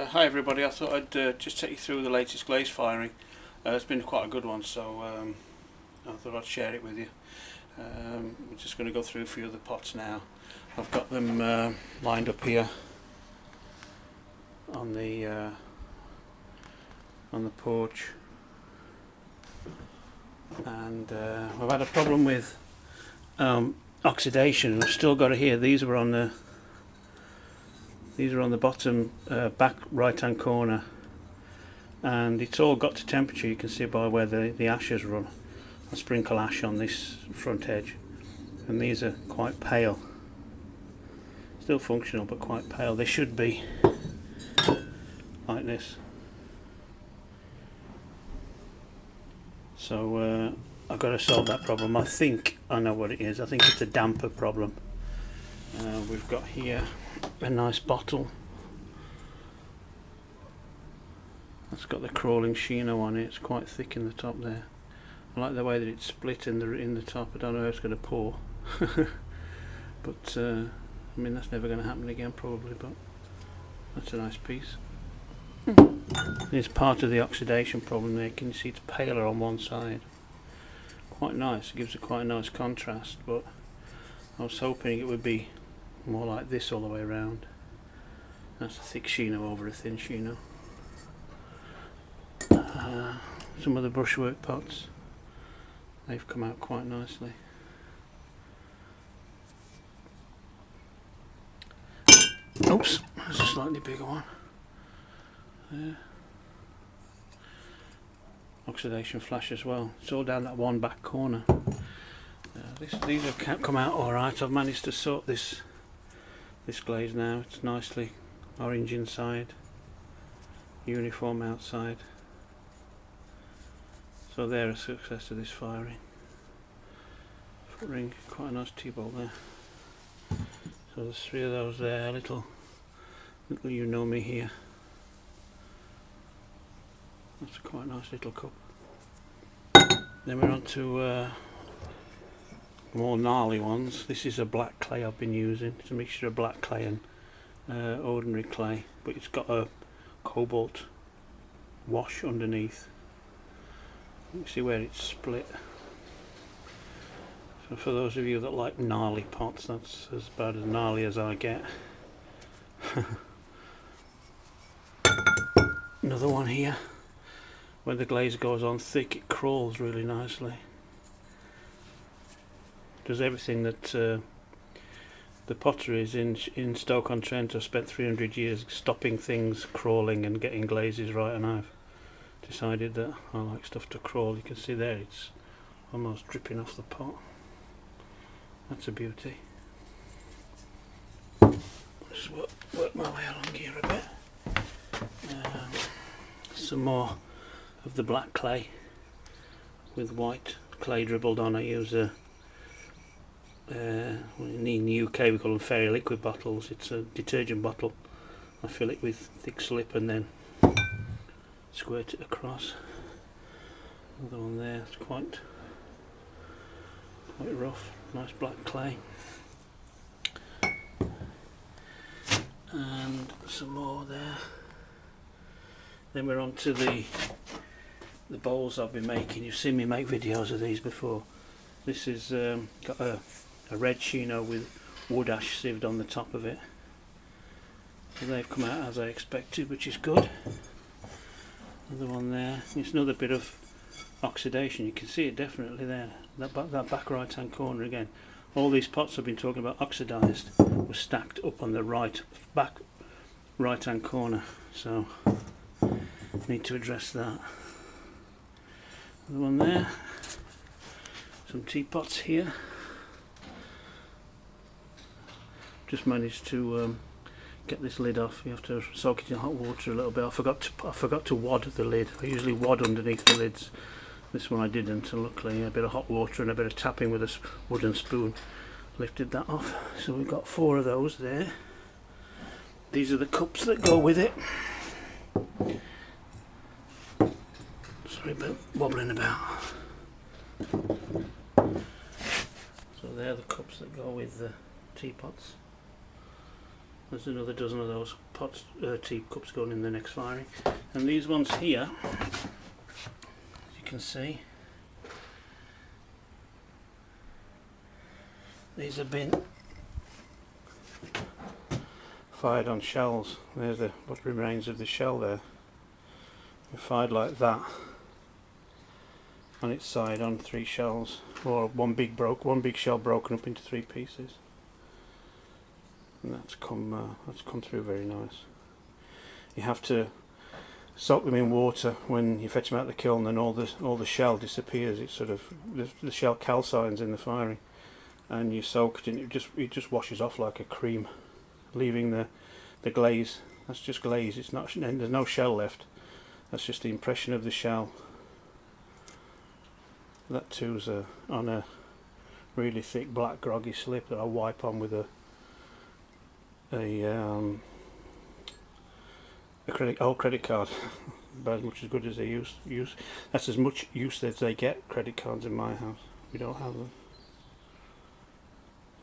Hi everybody, I thought I'd just take you through the latest glaze firing. It's been quite a good one, so I thought I'd share it with you. We're just going to go through a few of the pots now. I've got them lined up here on the porch, and I've had a problem with oxidation. I've still got it here. These are on the bottom back right hand corner, and it's all got to temperature. You can see by where the ashes run. I sprinkle ash on this front edge, and these are quite pale, still functional but quite pale. They should be like this. So I've got to solve that problem. I think I know what it is. I think it's a damper problem. We've got here a nice bottle that's got the crawling shino on it. It's quite thick in the top there. I like the way that it's split in the top. I don't know how it's going to pour but I mean, that's never going to happen again probably, but that's a nice piece. It's part of the oxidation problem there. Can you see it's paler on one side? Quite nice. It gives a quite nice contrast, but I was hoping it would be more like this all the way around. That's a thick shino over a thin shino. Some of the brushwork pots, they've come out quite nicely. Oops, there's a slightly bigger one there. Oxidation flash as well. It's all down that one back corner. These have come out alright. I've managed to sort this glaze now. It's nicely orange inside, uniform outside. So they're a success of this firing. Foot ring, quite a nice T-bolt there. So there's 3 of those there, little you know me here. That's a quite nice little cup. Then we're on to more gnarly ones. This is a black clay I've been using. It's a mixture of black clay and ordinary clay, but it's got a cobalt wash underneath. You can see where it's split. So for those of you that like gnarly pots, that's about as gnarly as I get. Another one here. When the glaze goes on thick, it crawls really nicely. Does everything that the potteries in Stoke-on-Trent have spent 300 years stopping things crawling and getting glazes right, and I've decided that I like stuff to crawl. You can see there it's almost dripping off the pot. That's a beauty. Just work my way along here a bit. Some more of the black clay with white clay dribbled on. I use in the UK we call them fairy liquid bottles. It's a detergent bottle. I fill it with thick slip and then squirt it across. Another one there, it's quite rough, nice black clay. And some more there. Then we're on to the bowls I've been making. You've seen me make videos of these before. This is got a red shino with wood ash sieved on the top of it. So they've come out as I expected, which is good. Another one there. It's another bit of oxidation. You can see it definitely there. That back right hand corner again. All these pots I've been talking about oxidised were stacked up on the back right hand corner. So need to address that. Another one there. Some teapots here. Just managed to get this lid off. You have to soak it in hot water a little bit. I forgot to wad the lid. I usually wad underneath the lids. This one I didn't, and luckily a bit of hot water and a bit of tapping with a wooden spoon lifted that off. So we've got 4 of those there. These are the cups that go with it. Sorry about wobbling about. So they're the cups that go with the teapots. There's another dozen of those pots, teacups going in the next firing. And these ones here, as you can see, these have been fired on shells. There's what remains of the shell there. We fired like that on its side on 3 shells, or one big shell broken up into 3 pieces. And that's come through very nice. You have to soak them in water when you fetch them out of the kiln, and all the shell disappears. It's sort of the shell calcines in the firing, and you soak it, and it just washes off like a cream, leaving the glaze. That's just glaze. It's not. There's no shell left. That's just the impression of the shell. That too's on a really thick black groggy slip that I wipe on with a credit card. About as much as good as they use. That's as much use as they get, credit cards in my house. We don't have them.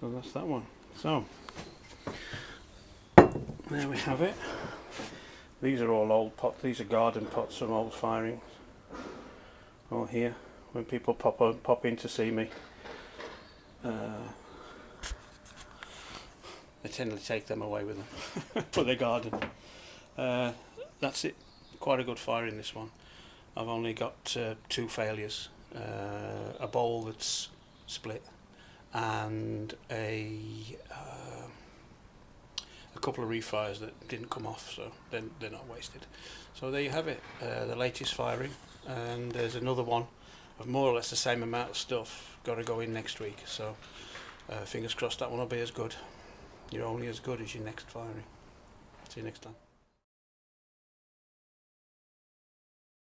So that's that one. So there we have it. These are all old pots. These are garden pots from old firings. All here. When people pop in to see me, they tend to take them away with them for their garden. That's it. Quite a good fire in this one. I've only got 2 failures, a bowl that's split, and a couple of refires that didn't come off, so they're not wasted. So there you have it, the latest firing, and there's another one of more or less the same amount of stuff got to go in next week, so fingers crossed that one will be as good. You're only as good as your next firing. See you next time.